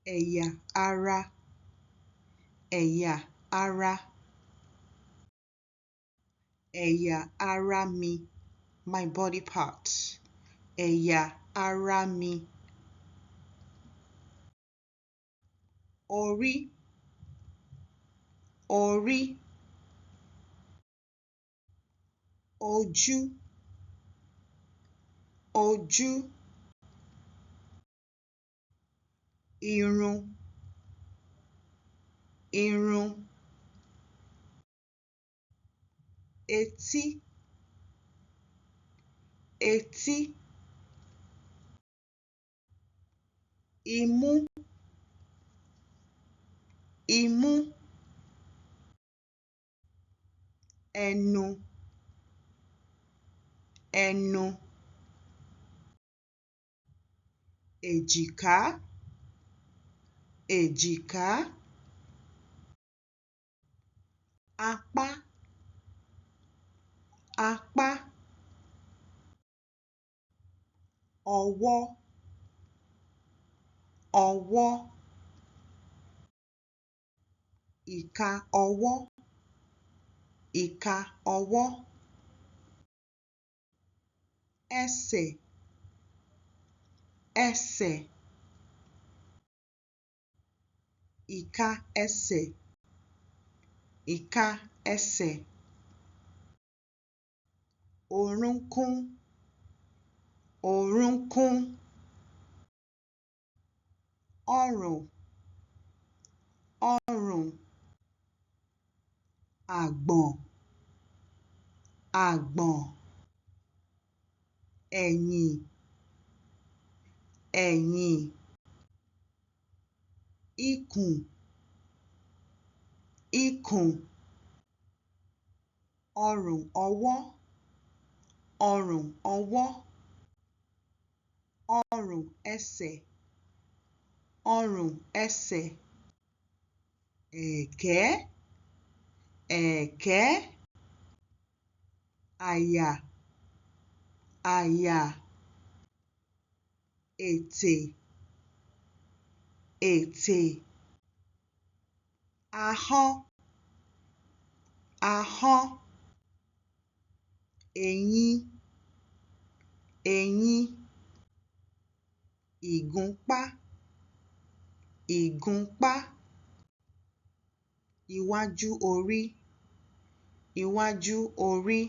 ẹ̀yà ara, ẹ̀yà ara. Ẹ̀yà ara mi, my body parts. Ẹ̀yà ara mi. Orí, orí. Ojú, ojú. Irun, irun. Etí, etí. Imú, imú. Ẹnu, ẹnu. Èjìká, èjìká. Apá, apá. Ọwọ́, ọwọ́. Ìka ọwọ́, ìka ọwọ́. Ẹsẹ̀, ẹsẹ̀. Ìka ẹsẹ̀, ìka ẹsẹ̀. Orúnkún, orúnkún. Ọrùn, ọrùn. Àgbọ̀n, àgbọ̀n. Ẹ̀yìn, ẹ̀yìn. Ikùn, ikùn. Ọrùn ọwọ́, ọrùn ọwọ́. Ọrùn ẹsẹ̀, ọrùn ẹsẹ̀. Ẹ̀kẹ́, ẹ̀kẹ́. Àyà, àyà. Ètè, ètè. Ahọ́n, ahọ́n. Eyín, eyín. Ìgúnpá, ìgúnpá. Iwájú orí, iwájú orí.